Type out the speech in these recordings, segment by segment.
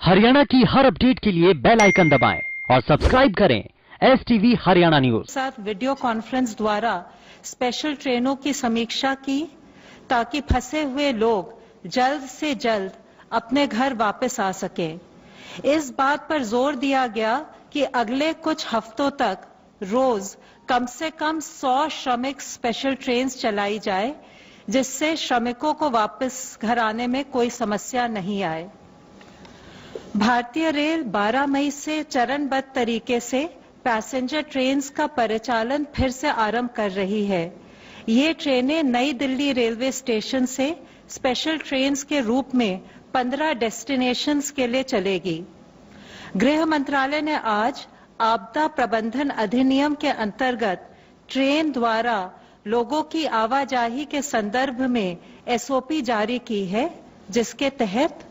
हरियाणा की हर अपडेट के लिए बेल आइकन दबाएं और सब्सक्राइब करें STV हरियाणा न्यूज। साथ वीडियो कॉन्फ्रेंस द्वारा स्पेशल ट्रेनों की समीक्षा की ताकि फंसे हुए लोग जल्द से जल्द अपने घर वापस आ सके। इस बात पर जोर दिया गया कि अगले कुछ हफ्तों तक रोज कम से कम 100 श्रमिक स्पेशल ट्रेन चलाई जाए, जिससे श्रमिकों को वापस घर आने में कोई समस्या नहीं आए। भारतीय रेल 12 मई से चरणबद्ध तरीके से पैसेंजर ट्रेन्स का परिचालन फिर से आरंभ कर रही है। ये ट्रेनें नई दिल्ली रेलवे स्टेशन से स्पेशल ट्रेन्स के रूप में 15 डेस्टिनेशंस के लिए चलेगी। गृह मंत्रालय ने आज आपदा प्रबंधन अधिनियम के अंतर्गत ट्रेन द्वारा लोगों की आवाजाही के संदर्भ में SOP जारी की है, जिसके तहत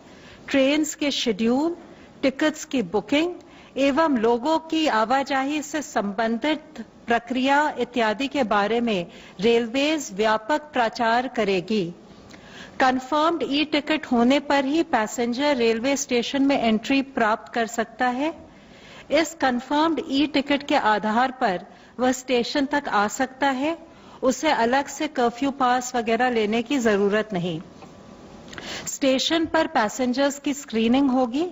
ट्रेन्स के शेड्यूल, टिकट्स की बुकिंग एवं लोगों की आवाजाही से संबंधित प्रक्रिया इत्यादि के बारे में रेलवेज व्यापक प्रचार करेगी। कंफर्म्ड टिकट होने पर ही पैसेंजर रेलवे स्टेशन में एंट्री प्राप्त कर सकता है। इस कंफर्म्ड टिकट के आधार पर वह स्टेशन तक आ सकता है। उसे अलग से कर्फ्यू पास वगैरह लेने की जरूरत नहीं। स्टेशन पर पैसेंजर्स की स्क्रीनिंग होगी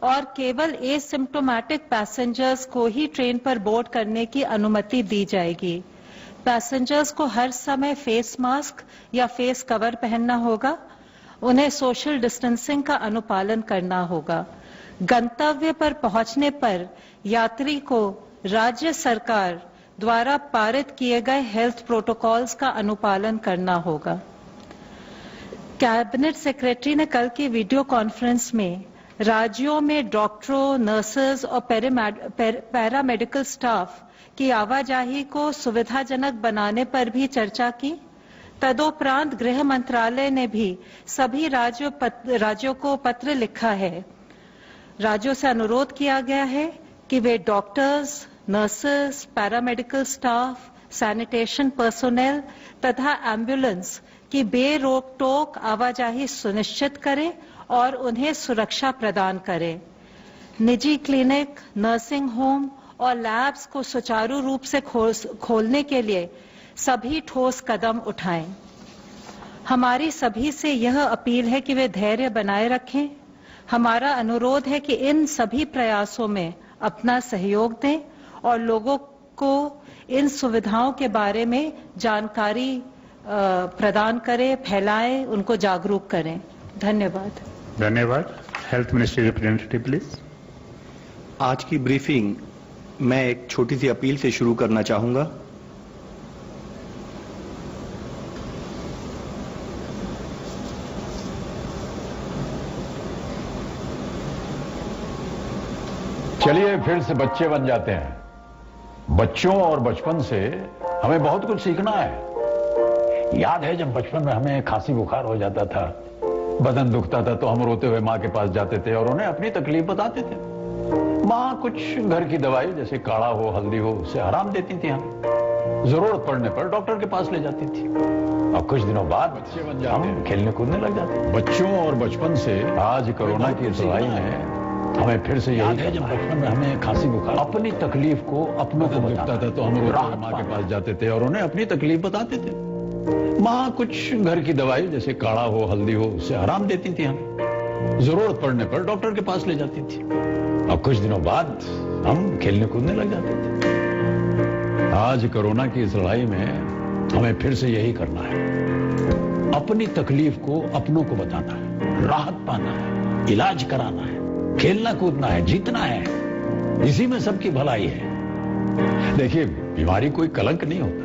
और केवल एसिम्प्टोमेटिक पैसेंजर्स को ही ट्रेन पर बोर्ड करने की अनुमति दी जाएगी। पैसेंजर्स को हर समय फेस मास्क या फेस कवर पहनना होगा। उन्हें सोशल डिस्टेंसिंग का अनुपालन करना होगा। गंतव्य पर पहुंचने पर यात्री को राज्य सरकार द्वारा पारित किए गए हेल्थ प्रोटोकॉल्स का अनुपालन करना होगा। कैबिनेट सेक्रेटरी ने कल की वीडियो कॉन्फ्रेंस में राज्यों में डॉक्टरों, नर्सेज और पैरामेडिकल स्टाफ की आवाजाही को सुविधाजनक बनाने पर भी चर्चा की। तदोपरांत गृह मंत्रालय ने भी सभी राज्यों को पत्र लिखा है। राज्यों से अनुरोध किया गया है कि वे doctors, nurses, paramedical staff, sanitation personnel तथा एम्बुलेंस की बेरोक टोक आवाजाही सुनिश्चित करें और उन्हें सुरक्षा प्रदान करें। निजी क्लिनिक, नर्सिंग होम और लैब्स को सुचारू रूप से खोलने के लिए सभी ठोस कदम उठाएं। हमारी सभी से यह अपील है कि वे धैर्य बनाए रखें। हमारा अनुरोध है कि इन सभी प्रयासों में अपना सहयोग दें और लोगों को इन सुविधाओं के बारे में जानकारी प्रदान करें, फैलाएं, उनको जागरूक करें। धन्यवाद। धन्यवाद। Health ministry representative please. आज की ब्रीफिंग मैं एक छोटी सी अपील से शुरू करना चाहूंगा। चलिए फिर से बच्चे बन जाते हैं। बच्चों और बचपन से हमें बहुत कुछ सीखना है। याद है जब बचपन में हमें खांसी बुखार हो जाता था, बदन दुखता था तो हम रोते हुए माँ के पास जाते थे और उन्हें अपनी तकलीफ बताते थे। माँ कुछ घर की दवाई जैसे काढ़ा हो, हल्दी हो, उससे आराम देती थी। हमें जरूरत पड़ने पर डॉक्टर के पास ले जाती थी और कुछ दिनों बाद बच्चे बन जाते हम खेलने कूदने लग जाते। बच्चों और बचपन से आज कोरोना की दवाई में हमें फिर से यही है, जब बचपन में हमें खांसी बुखार अपनी तकलीफ को अपनों को बताता था तो हम रोते हुए माँ के पास जाते थे और उन्हें अपनी तकलीफ बताते थे। माँ कुछ घर की दवाई जैसे काढ़ा हो, हल्दी हो, उससे आराम देती थी। हमें जरूरत पड़ने पर डॉक्टर के पास ले जाती थी और कुछ दिनों बाद हम खेलने कूदने लग जाते थे। आज कोरोना की इस लड़ाई में हमें फिर से यही करना है, अपनी तकलीफ को अपनों को बताना है, राहत पाना है, इलाज कराना है, खेलना कूदना है, जीतना है। इसी में सबकी भलाई है। देखिए, बीमारी कोई कलंक नहीं होता है।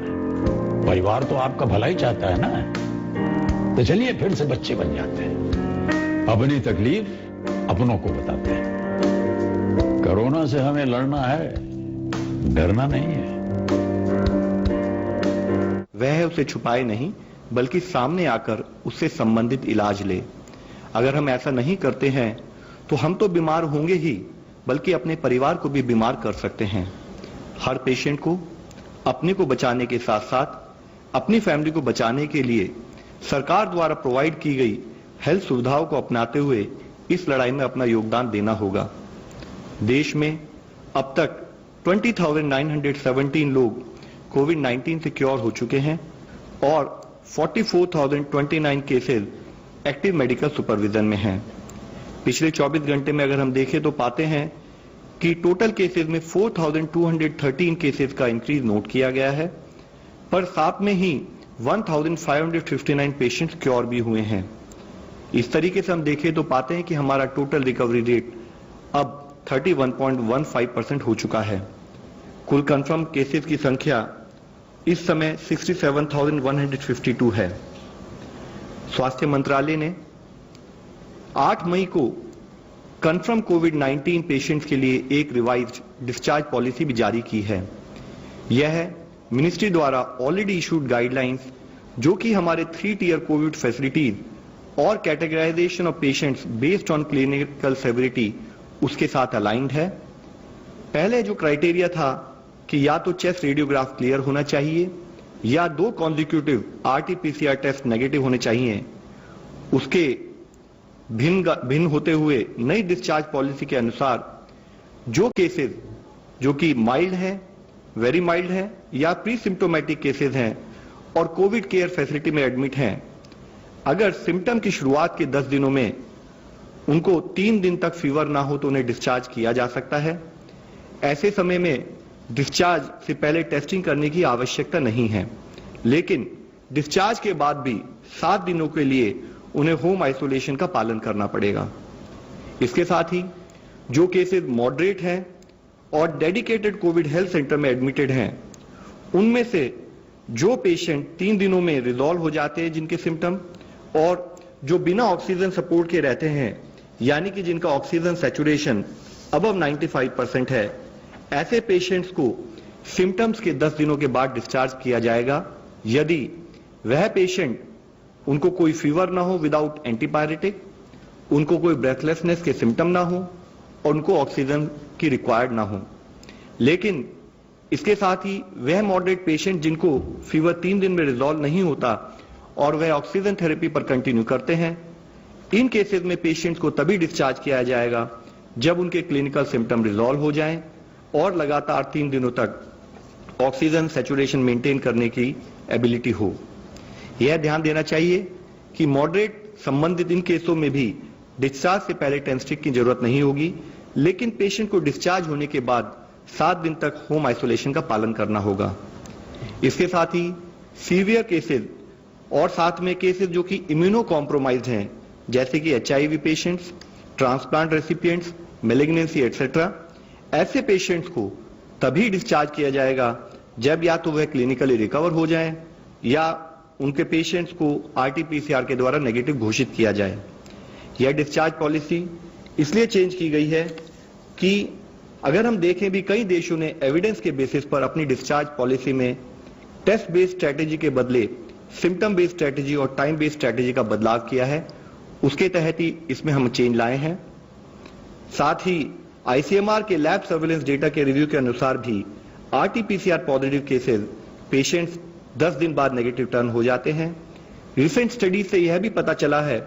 परिवार तो आपका भला ही चाहता है ना। तो चलिए फिर से बच्चे बन जाते हैं, अपनी तकलीफ अपनों को बताते हैं। कोरोना से हमें लड़ना है, डरना नहीं है। वह उसे छुपाए नहीं, बल्कि सामने आकर उससे संबंधित इलाज ले। अगर हम ऐसा नहीं करते हैं तो हम तो बीमार होंगे ही, बल्कि अपने परिवार को भी बीमार कर सकते हैं। हर पेशेंट को अपने को बचाने के साथ साथ अपनी फैमिली को बचाने के लिए सरकार द्वारा प्रोवाइड की गई हेल्थ सुविधाओं को अपनाते हुए इस लड़ाई में अपना योगदान देना होगा। देश में अब तक 20,917 लोग कोविड-19 से क्योर हो चुके हैं और 44,029 केसेस एक्टिव मेडिकल सुपरविजन में हैं। पिछले 24 घंटे में अगर हम देखें तो पाते हैं कि टोटल केसेस में 4,213 केसेस का इंक्रीज नोट किया गया है, पर साथ में ही 1,559 पेशेंट्स क्योर भी हुए हैं। इस तरीके से हम देखें तो पाते हैं कि हमारा टोटल रिकवरी रेट अब 31.15% हो चुका है। कुल कंफर्म केसेस की संख्या इस समय 67,152 है। स्वास्थ्य मंत्रालय ने 8 मई को कंफर्म कोविड-19 पेशेंट्स के लिए एक रिवाइज्ड डिस्चार्ज पॉलिसी भी जारी की है। यह मिनिस्ट्री द्वारा ऑलरेडी इशूड गाइडलाइंस, जो कि हमारे 3 टियर कोविड फैसिलिटीज और categorisation of patients based on clinical severity, उसके साथ अलाइंड है। पहले जो क्राइटेरिया था कि या तो चेस्ट रेडियोग्राफ क्लियर होना चाहिए या 2 कॉन्जिक्यूटिव RT-PCR टेस्ट नेगेटिव होने चाहिए, उसके भिन्न होते हुए नई डिस्चार्ज पॉलिसी के अनुसार जो केसेस जो कि माइल्ड है, वेरी माइल्ड है या प्री सिम्टोमेटिक केसेस हैं और कोविड केयर फैसिलिटी में एडमिट हैं, अगर सिम्टम की शुरुआत के 10 दिनों में उनको 3 दिन तक फीवर ना हो तो उन्हें डिस्चार्ज किया जा सकता है। ऐसे समय में डिस्चार्ज से पहले टेस्टिंग करने की आवश्यकता नहीं है, लेकिन डिस्चार्ज के बाद भी 7 दिनों के लिए उन्हें होम आइसोलेशन का पालन करना पड़ेगा। इसके साथ ही जो केसेस मॉडरेट हैं और डेडिकेटेड कोविड हेल्थ सेंटर में एडमिटेड हैं, उनमें से जो पेशेंट 3 दिनों में रिजॉल्व हो जाते हैं जिनके सिम्टम, और जो बिना ऑक्सीजन सपोर्ट के रहते हैं, यानी कि जिनका ऑक्सीजन सैचुरेशन अबव 95% है, ऐसे पेशेंट्स को सिम्टम्स के 10 दिनों के बाद डिस्चार्ज किया जाएगा यदि वह पेशेंट, उनको कोई फीवर ना हो विदाउट एंटीपायरेटिक, उनको कोई ब्रेथलेसनेस के सिम्टम ना हो और उनको ऑक्सीजन की रिक्वायर्ड ना हो। लेकिन इसके साथ ही वह मॉडरेट पेशेंट जिनको फीवर 3 दिन में रिजॉल्व नहीं होता और वह ऑक्सीजन थेरेपी पर कंटिन्यू करते हैं, इन केसेस में पेशेंट्स को तभी डिस्चार्ज किया जाएगा जब उनके क्लिनिकल सिम्टम रिजॉल्व हो जाएं और लगातार 3 दिनों तक ऑक्सीजन सैचुरेशन मेंटेन करने की एबिलिटी हो। यह ध्यान देना चाहिए कि मॉडरेट संबंधित इन केसों में भी डिस्चार्ज से पहले टेस्टिंग की जरूरत नहीं होगी, लेकिन पेशेंट को डिस्चार्ज होने के बाद 7 दिन तक होम आइसोलेशन का पालन करना होगा। इसके साथ ही सीवियर केसेस और साथ में केसेस जो कि इम्यूनो कॉम्प्रोमाइज्ड हैं, जैसे कि HIV patients, transplant recipients, malignancy etcetera, ऐसे पेशेंट्स को तभी डिस्चार्ज किया जाएगा जब या तो वह क्लिनिकली रिकवर हो जाएं या उनके पेशेंट्स को RT-PCR के द्वारा नेगेटिव घोषित किया जाए। यह डिस्चार्ज पॉलिसी इसलिए चेंज की गई है कि अगर हम देखें भी कई देशों ने एविडेंस के बेसिस पर अपनी डिस्चार्ज पॉलिसी में टेस्ट बेस्ड स्ट्रैटेजी के बदले सिम्टम बेस्ड स्ट्रैटेजी और टाइम बेस्ड स्ट्रैटेजी का बदलाव किया है। उसके तहत ही इसमें हम चेंज लाए हैं। साथ ही ICMR के लैब सर्वेलेंस डेटा के रिव्यू के अनुसार भी RT-PCR पॉजिटिव केसेस पेशेंट्स 10 दिन बाद नेगेटिव टर्न हो जाते हैं। रिसेंट स्टडी से यह भी पता चला है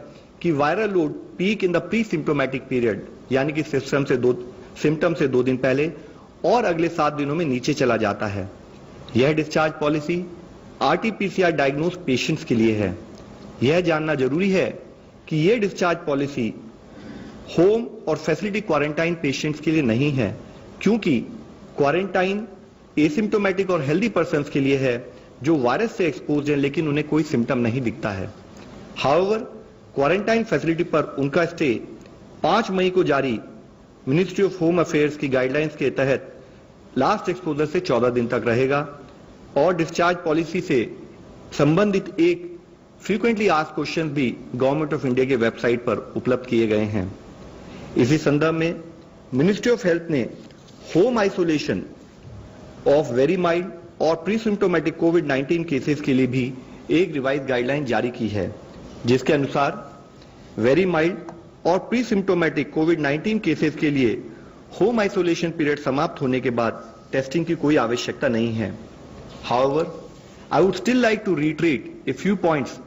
कि viral load peak in the pre symptomatic period, यानी कि सिम्टम से 2 दिन पहले और अगले 7 दिनों में नीचे चला जाता है। यह discharge policy RT-PCR diagnose patients के लिए है। यह जानना जरूरी है कि यह डिस्चार्ज पॉलिसी होम और फैसिलिटी क्वारंटाइन पेशेंट्स के लिए नहीं है, क्योंकि क्वारंटाइन एसिम्टोमेटिक और हेल्दी पर्सन्स के लिए है जो वायरस से एक्सपोज हैं लेकिन उन्हें कोई सिम्टम नहीं दिखता है। हाउएवर, क्वारंटाइन फैसिलिटी पर उनका स्टे 5 मई को जारी मिनिस्ट्री ऑफ होम अफेयर्स की गाइडलाइंस के तहत लास्ट एक्सपोजर से 14 दिन तक रहेगा और डिस्चार्ज पॉलिसी से संबंधित एक फ्रीक्वेंटली आस्क्ड क्वेश्चन भी गवर्नमेंट ऑफ इंडिया के वेबसाइट पर उपलब्ध किए गए हैं। इसी संदर्भ में मिनिस्ट्री ऑफ हेल्थ ने home isolation of very mild और प्री सिम्टोमेटिक कोविड-19 केसेस के लिए भी एक रिवाइज गाइडलाइन जारी की है, जिसके अनुसार वेरी माइल्ड और प्री सिम्टोमेटिक कोविड-19 केसेस के लिए होम आइसोलेशन पीरियड समाप्त होने के बाद टेस्टिंग की कोई आवश्यकता नहीं है। However, I would still like to reiterate a few points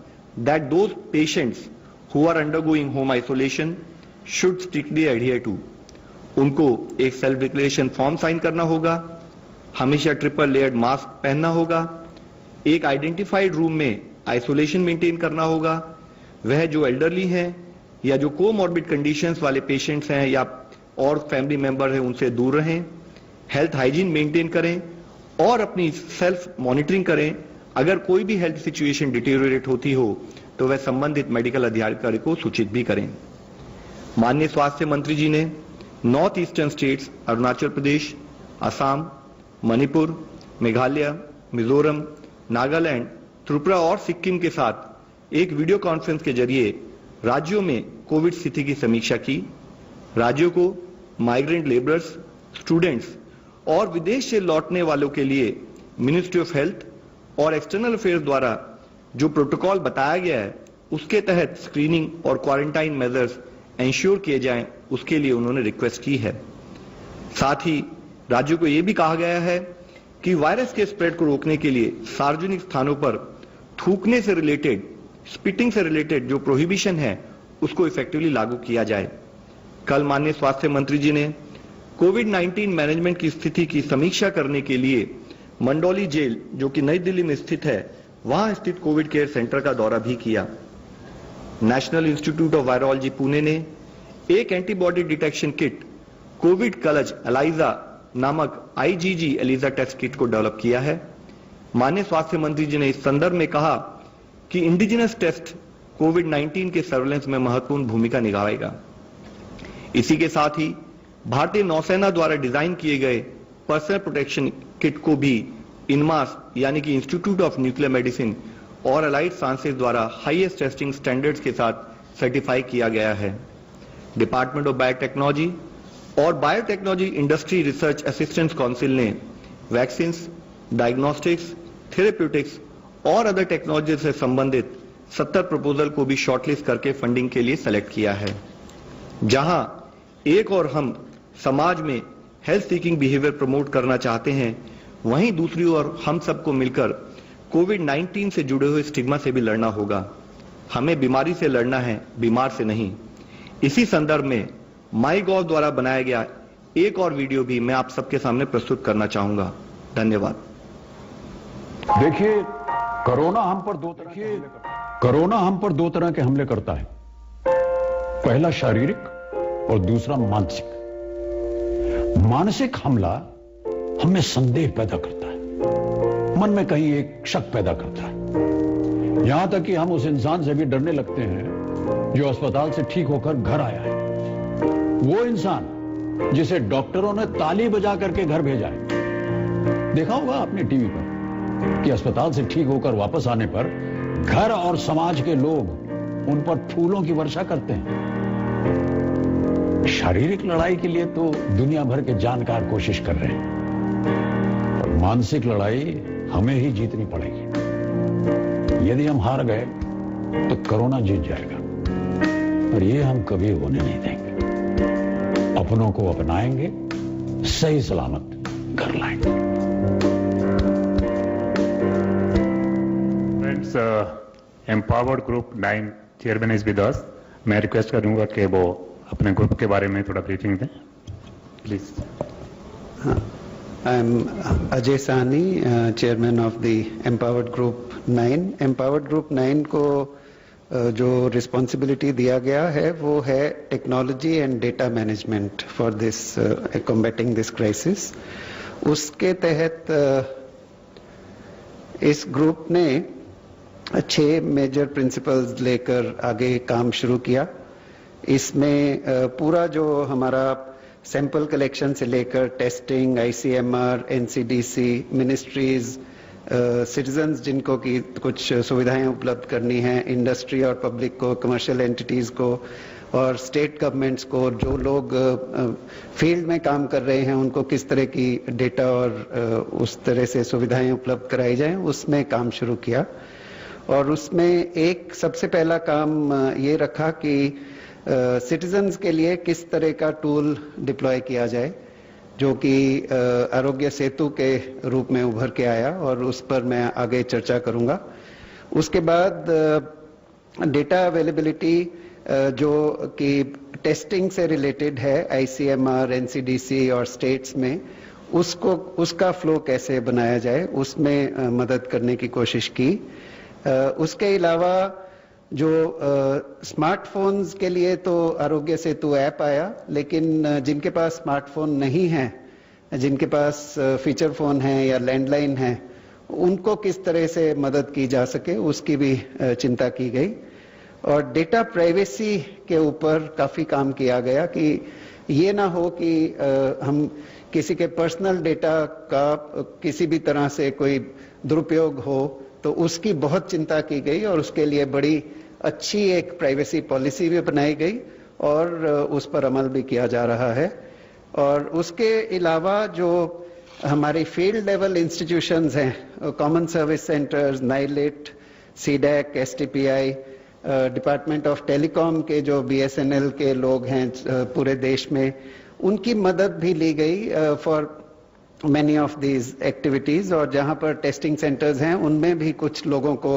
that those patients who are undergoing home isolation should strictly adhere to. उनको एक सेल्फ डिक्लेरेशन फॉर्म साइन करना होगा, हमेशा ट्रिपल लेयर्ड मास्क पहनना होगा, एक आइडेंटिफाइड रूम में isolation maintain करना होगा, वह जो एल्डरली हैं या जो कोमॉर्बिड कंडीशंस वाले पेशेंट्स हैं या और फैमिली मेंबर हैं उनसे दूर रहें, हेल्थ हाइजीन मेंटेन करें और अपनी सेल्फ मॉनिटरिंग करें। अगर कोई भी हेल्थ सिचुएशन डिटेरियोरेट होती हो तो वह संबंधित मेडिकल अधिकारी को सूचित भी करें। माननीय स्वास्थ्य मंत्री जी ने north eastern states Arunachal Pradesh, Assam, Manipur, Meghalaya, Mizoram, Nagaland, Tripura और सिक्किम के साथ एक वीडियो कॉन्फ्रेंस के जरिए राज्यों में कोविड स्थिति की समीक्षा की। राज्यों को माइग्रेंट लेबरर्स, स्टूडेंट्स और विदेश से लौटने वालों के लिए मिनिस्ट्री ऑफ हेल्थ और एक्सटर्नल अफेयर्स द्वारा जो प्रोटोकॉल बताया गया है उसके तहत स्क्रीनिंग और क्वारंटाइन मेजर्स इंश्योर किए जाएं, उसके लिए उन्होंने रिक्वेस्ट की है। साथ ही राज्यों को यह भी कहा गया है कि वायरस के स्प्रेड को रोकने के लिए सार्वजनिक स्थानों पर थूकने से रिलेटेड, स्पिटिंग से रिलेटेड जो प्रोहिबिशन है उसको इफेक्टिवली लागू किया जाए। कल माननीय स्वास्थ्य मंत्री जी ने कोविड-19 मैनेजमेंट की स्थिति की समीक्षा करने के लिए मंडौली जेल जो कि नई दिल्ली में स्थित है वहां स्थित कोविड केयर सेंटर का दौरा भी किया। National institute of virology Pune ने एक एंटीबॉडी डिटेक्शन किट कोविड कलज एलाइजा नामक IgG एलिजा टेस्ट किट को डेवलप किया है। माननीय स्वास्थ्य मंत्री जी ने इस संदर्भ में कहा कि इंडिजिनस टेस्ट कोविड-19 के सर्वेलेंस में महत्वपूर्ण भूमिका निभाएगा। इसी के साथ ही भारतीय नौसेना द्वारा डिजाइन किए गए पर्सनल प्रोटेक्शन किट को भी इनमास यानी कि इंस्टीट्यूट ऑफ न्यूक्लियर मेडिसिन और अलाइड साइंसेज द्वारा हाईएस्ट टेस्टिंग स्टैंडर्ड्स के साथ सर्टिफाई किया गया है। डिपार्टमेंट ऑफ बायोटेक्नोलॉजी और biotechnology industry research assistance council ने वैक्सीन, डायग्नोस्टिक्स, थेरेप्यूटिक्स और अदर टेक्नोलॉजी से संबंधित 70 प्रपोजल को भी शॉर्टलिस्ट करके फंडिंग के लिए सेलेक्ट किया है। जहां एक और हम समाज में हेल्थ सीकिंग बिहेवियर प्रमोट करना चाहते हैं, वहीं दूसरी ओर हम सबको मिलकर कोविड-19 से जुड़े हुए स्टिग्मा से भी लड़ना होगा। हमें बीमारी से लड़ना है, बीमार से नहीं। इसी संदर्भ में माईगॉव द्वारा बनाया गया एक और वीडियो भी मैं आप सबके सामने प्रस्तुत करना चाहूंगा। धन्यवाद। देखिए, कोरोना हम पर दो तरह के हमले करता है। पहला शारीरिक और दूसरा मानसिक। मानसिक हमला हमें संदेह पैदा करता है, मन में कहीं एक शक पैदा करता है, यहां तक कि हम उस इंसान से भी डरने लगते हैं जो अस्पताल से ठीक होकर घर आया है। वो इंसान जिसे डॉक्टरों ने ताली बजा करके घर भेजा है। देखा होगा आपने टीवी पर कि अस्पताल से ठीक होकर वापस आने पर घर और समाज के लोग उन पर फूलों की वर्षा करते हैं। शारीरिक लड़ाई के लिए तो दुनिया भर के जानकार कोशिश कर रहे हैं, और मानसिक लड़ाई हमें ही जीतनी पड़ेगी। यदि हम हार गए तो कोरोना जीत जाएगा, और ये हम कभी होने नहीं देंगे। अपनों को अपनाएंगे, सही सलामत घर लाएंगे। Friends, empowered group 9 chairman is with us. मैं रिक्वेस्ट करूंगा कि वो अपने ग्रुप के बारे में थोड़ा ब्रीफिंग दें, please. I am Ajay Sahni, chairman of the empowered group 9। Empowered group 9 को जो रिस्पॉन्सिबिलिटी दिया गया है वो है technology and data management for this combating this crisis. उसके तहत इस ग्रुप ने 6 मेजर प्रिंसिपल्स लेकर आगे काम शुरू किया। इसमें पूरा जो हमारा सैंपल कलेक्शन से लेकर testing, ICMR, NCDC, ministries, citizens जिनको की कुछ सुविधाएं उपलब्ध करनी है, इंडस्ट्री और पब्लिक को, कमर्शियल एंटिटीज को और स्टेट गवर्नमेंट्स को, जो लोग फील्ड में काम कर रहे हैं उनको किस तरह की डेटा और उस तरह से सुविधाएं उपलब्ध कराई जाएं, उसमें काम शुरू किया। और उसमें एक सबसे पहला काम ये रखा कि सिटीजन्स के लिए किस तरह का टूल डिप्लॉय किया जाए, जो कि आरोग्य सेतु के रूप में उभर के आया, और उस पर मैं आगे चर्चा करूंगा। उसके बाद डेटा अवेलेबिलिटी, जो कि टेस्टिंग से रिलेटेड है, आईसीएमआर, एनसीडीसी और स्टेट्स में, उसका फ्लो कैसे बनाया जाए, उसमें मदद करने की कोशिश की। उसके अलावा जो स्मार्टफोन्स के लिए तो आरोग्य सेतु ऐप आया, लेकिन जिनके पास स्मार्टफोन नहीं है, जिनके पास फीचर फोन है या लैंडलाइन है, उनको किस तरह से मदद की जा सके उसकी भी चिंता की गई। और डेटा प्राइवेसी के ऊपर काफी काम किया गया कि ये ना हो कि हम किसी के पर्सनल डेटा का किसी भी तरह से कोई दुरुपयोग हो, तो उसकी बहुत चिंता की गई और उसके लिए बड़ी अच्छी एक प्राइवेसी पॉलिसी भी बनाई गई और उस पर अमल भी किया जा रहा है। और उसके अलावा जो हमारी फील्ड लेवल इंस्टीट्यूशंस हैं, common service centres, NIELIT, CDAC, STPI, department of telecom के जो बीएसएनएल के लोग हैं पूरे देश में, उनकी मदद भी ली गई for many of these activities. और जहां पर टेस्टिंग सेंटर्स हैं उनमें भी कुछ लोगों को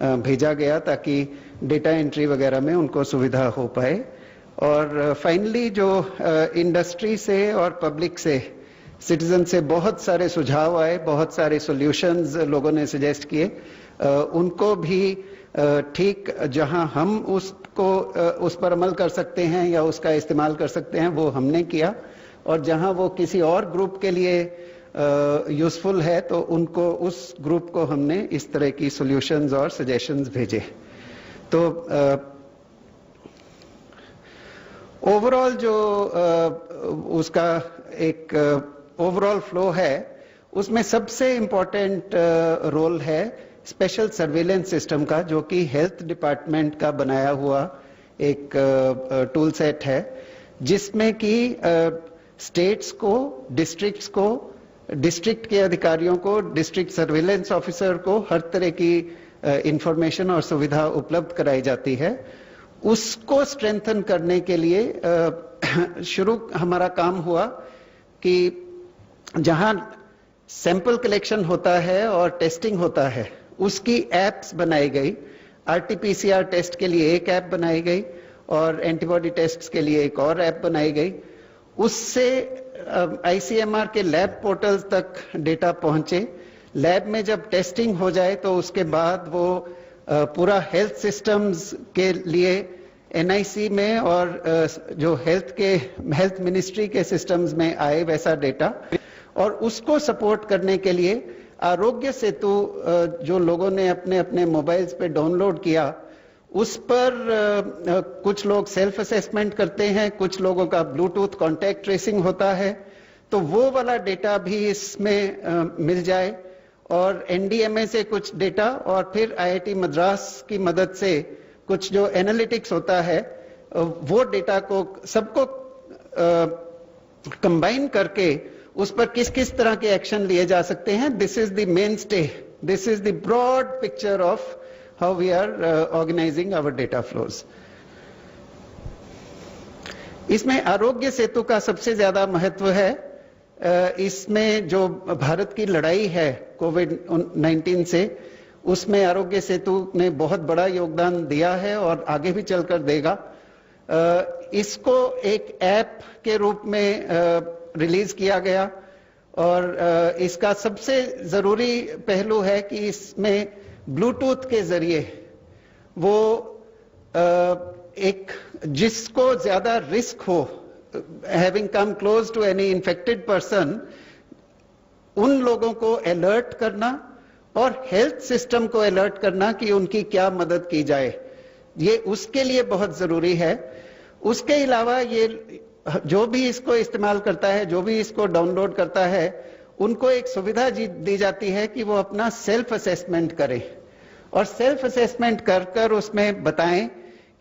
भेजा गया ताकि डेटा एंट्री वगैरह में उनको सुविधा हो पाए। और फाइनली जो इंडस्ट्री से और पब्लिक से, सिटीजन से बहुत सारे सुझाव आए, बहुत सारे सॉल्यूशंस लोगों ने सजेस्ट किए, उनको भी ठीक जहां हम उसको उस पर अमल कर सकते हैं या उसका इस्तेमाल कर सकते हैं वो हमने किया, और जहां वो किसी और ग्रुप के लिए यूजफुल है तो उनको, उस ग्रुप को हमने इस तरह की सॉल्यूशंस और सजेशंस भेजे। तो ओवरऑल जो उसका एक ओवरऑल फ्लो है, उसमें सबसे इम्पोर्टेंट रोल है स्पेशल सर्वेलेंस सिस्टम का, जो कि हेल्थ डिपार्टमेंट का बनाया हुआ एक टूल सेट है, जिसमें कि स्टेट्स को, डिस्ट्रिक्ट्स को, डिस्ट्रिक्ट के अधिकारियों को, डिस्ट्रिक्ट सर्वेलेंस ऑफिसर को हर तरह की इंफॉर्मेशन और सुविधा उपलब्ध कराई जाती है। उसको स्ट्रेंथन करने के लिए शुरू हमारा काम हुआ कि जहां सैंपल कलेक्शन होता है और टेस्टिंग होता है, उसकी एप्स बनाई गई। आरटीपीसीआर टेस्ट के लिए एक ऐप बनाई गई और एंटीबॉडी टेस्ट के लिए एक और ऐप बनाई गई। उससे आईसीएमआर के लैब पोर्टल्स तक डेटा पहुंचे। लैब में जब टेस्टिंग हो जाए तो उसके बाद वो पूरा हेल्थ सिस्टम्स के लिए एनआईसी में और जो हेल्थ मिनिस्ट्री के सिस्टम्स में आए वैसा डेटा, और उसको सपोर्ट करने के लिए आरोग्य सेतु जो लोगों ने अपने अपने मोबाइल्स पे डाउनलोड किया, उस पर कुछ लोग सेल्फ असेसमेंट करते हैं, कुछ लोगों का ब्लूटूथ कॉन्टैक्ट ट्रेसिंग होता है, तो वो वाला डेटा भी इसमें मिल जाए। और एनडीएमए से कुछ डेटा और फिर आईआईटी मद्रास की मदद से कुछ जो एनालिटिक्स होता है, वो डेटा को सबको कंबाइन करके उस पर किस किस तरह के एक्शन लिए जा सकते हैं। This is the main stay, this is the broad picture of how we are organising our data flows. इसमें आरोग्य सेतु का सबसे ज्यादा महत्व है। इसमें जो भारत की लड़ाई है कोविड-19 से, उसमें आरोग्य सेतु ने बहुत बड़ा योगदान दिया है और आगे भी चलकर देगा। इसको एक ऐप के रूप में रिलीज किया गया और इसका सबसे जरूरी पहलू है कि इसमें ब्लूटूथ के जरिए वो एक जिसको ज्यादा रिस्क हो, having come close to any infected person, उन लोगों को अलर्ट करना और हेल्थ सिस्टम को अलर्ट करना कि उनकी क्या मदद की जाए, ये उसके लिए बहुत जरूरी है। उसके अलावा ये जो भी इसको इस्तेमाल करता है, जो भी इसको डाउनलोड करता है, उनको एक सुविधा दी जाती है कि वो अपना सेल्फ असेसमेंट करें और सेल्फ असेसमेंट कर कर उसमें बताएं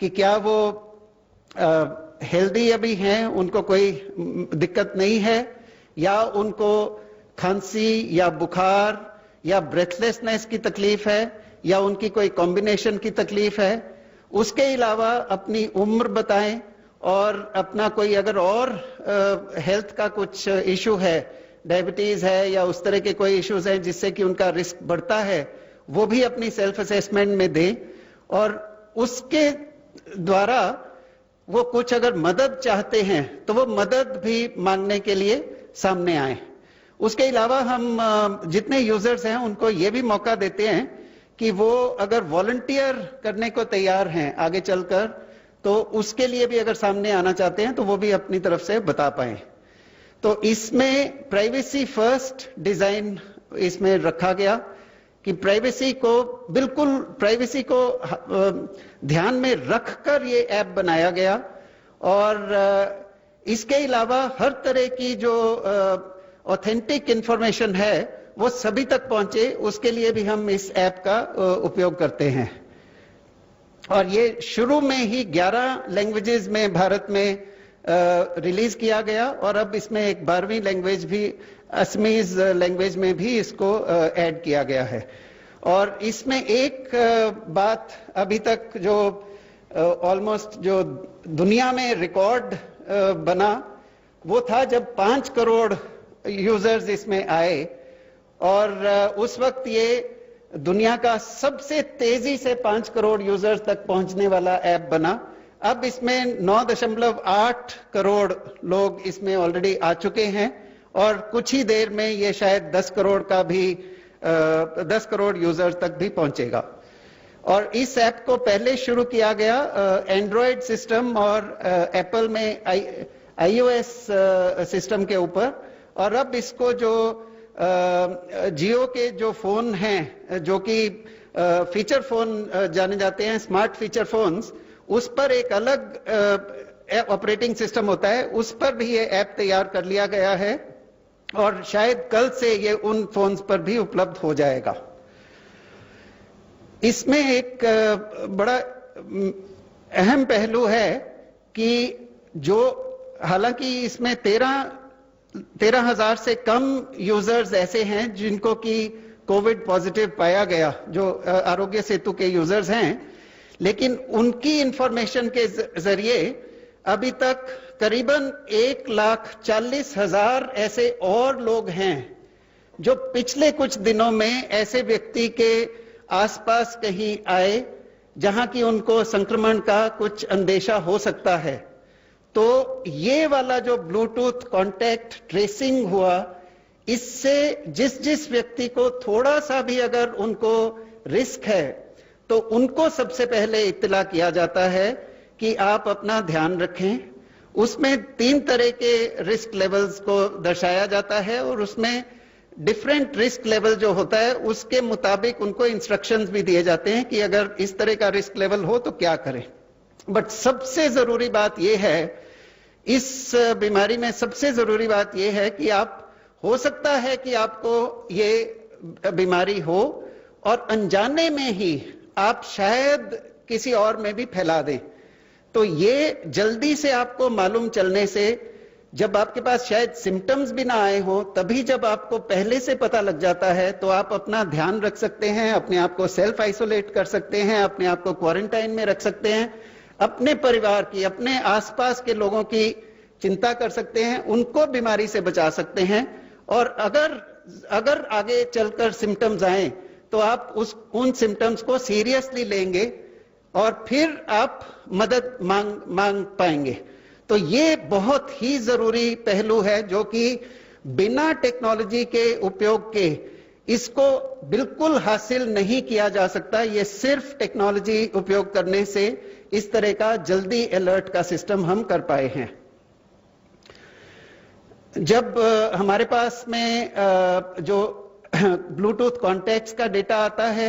कि क्या वो हेल्दी अभी हैं, उनको कोई दिक्कत नहीं है, या उनको खांसी या बुखार या ब्रेथलेसनेस की तकलीफ है, या उनकी कोई कॉम्बिनेशन की तकलीफ है। उसके अलावा अपनी उम्र बताएं और अपना कोई अगर और हेल्थ का कुछ इशू है, डायबिटीज है या उस तरह के कोई इश्यूज हैं जिससे कि उनका रिस्क बढ़ता है, वो भी अपनी सेल्फ असेसमेंट में दें। और उसके द्वारा वो कुछ अगर मदद चाहते हैं तो वो मदद भी मांगने के लिए सामने आए। उसके अलावा हम जितने यूजर्स हैं उनको ये भी मौका देते हैं कि वो अगर वॉलंटियर करने को तैयार हैं आगे चलकर, तो उसके लिए भी अगर सामने आना चाहते हैं तो वो भी अपनी तरफ से बता पाए। तो इसमें प्राइवेसी फर्स्ट डिजाइन इसमें रखा गया कि प्राइवेसी को ध्यान में रखकर ये ऐप बनाया गया। और इसके अलावा हर तरह की जो ऑथेंटिक इंफॉर्मेशन है वो सभी तक पहुंचे, उसके लिए भी हम इस ऐप का उपयोग करते हैं। और ये शुरू में ही 11 लैंग्वेजेस में भारत में रिलीज किया गया और अब इसमें एक 12वीं लैंग्वेज भी, असमीज लैंग्वेज में भी इसको ऐड किया गया है। और इसमें एक बात अभी तक जो ऑलमोस्ट जो दुनिया में रिकॉर्ड बना वो था जब 5 करोड़ यूजर्स इसमें आए, और उस वक्त ये दुनिया का सबसे तेजी से 5 करोड़ यूजर्स तक पहुंचने वाला ऐप बना। अब इसमें 9.8 करोड़ लोग इसमें ऑलरेडी आ चुके हैं और कुछ ही देर में ये शायद 10 करोड़ यूजर्स तक भी पहुंचेगा। और इस ऐप को पहले शुरू किया गया एंड्रॉयड सिस्टम और एप्पल में iOS सिस्टम के ऊपर, और अब इसको जो जियो के जो फोन हैं जो कि फीचर फोन जाने जाते हैं, स्मार्ट फीचर फोन्स, उस पर एक अलग ऑपरेटिंग सिस्टम होता है, उस पर भी ये ऐप तैयार कर लिया गया है और शायद कल से ये उन फोन्स पर भी उपलब्ध हो जाएगा। इसमें एक बड़ा अहम पहलू है कि जो हालांकि इसमें 13,000 से कम यूजर्स ऐसे हैं जिनको कि कोविड पॉजिटिव पाया गया, जो आरोग्य सेतु के यूजर्स हैं, लेकिन उनकी इंफॉर्मेशन के जरिए अभी तक करीबन 1,40,000 ऐसे और लोग हैं जो पिछले कुछ दिनों में ऐसे व्यक्ति के आसपास कहीं आए जहां की उनको संक्रमण का कुछ अंदेशा हो सकता है। तो ये वाला जो ब्लूटूथ कॉन्टैक्ट ट्रेसिंग हुआ, इससे जिस व्यक्ति को थोड़ा सा भी अगर उनको रिस्क है तो उनको सबसे पहले इत्तला किया जाता है कि आप अपना ध्यान रखें। उसमें 3 तरह के रिस्क लेवल्स को दर्शाया जाता है और उसमें डिफरेंट रिस्क लेवल जो होता है उसके मुताबिक उनको इंस्ट्रक्शंस भी दिए जाते हैं कि अगर इस तरह का रिस्क लेवल हो तो क्या करें। बट सबसे जरूरी बात यह है, इस बीमारी में सबसे जरूरी बात यह है कि आप, हो सकता है कि आपको ये बीमारी हो और अनजाने में ही आप शायद किसी और में भी फैला दें। तो ये जल्दी से आपको मालूम चलने से, जब आपके पास शायद सिम्टम्स भी ना आए हो, तभी जब आपको पहले से पता लग जाता है तो आप अपना ध्यान रख सकते हैं, अपने आप को सेल्फ आइसोलेट कर सकते हैं, अपने आप को क्वारंटाइन में रख सकते हैं, अपने परिवार की, अपने आसपास के लोगों की चिंता कर सकते हैं, उनको बीमारी से बचा सकते हैं। और अगर आगे चलकर सिम्टम्स आए तो आप उन सिम्टम्स को सीरियसली लेंगे और फिर आप मदद मांग पाएंगे। तो ये बहुत ही जरूरी पहलू है जो कि बिना टेक्नोलॉजी के उपयोग के इसको बिल्कुल हासिल नहीं किया जा सकता। ये सिर्फ टेक्नोलॉजी उपयोग करने से इस तरह का जल्दी अलर्ट का सिस्टम हम कर पाए हैं। जब हमारे पास में जो ब्लूटूथ कॉन्टैक्ट्स का डेटा आता है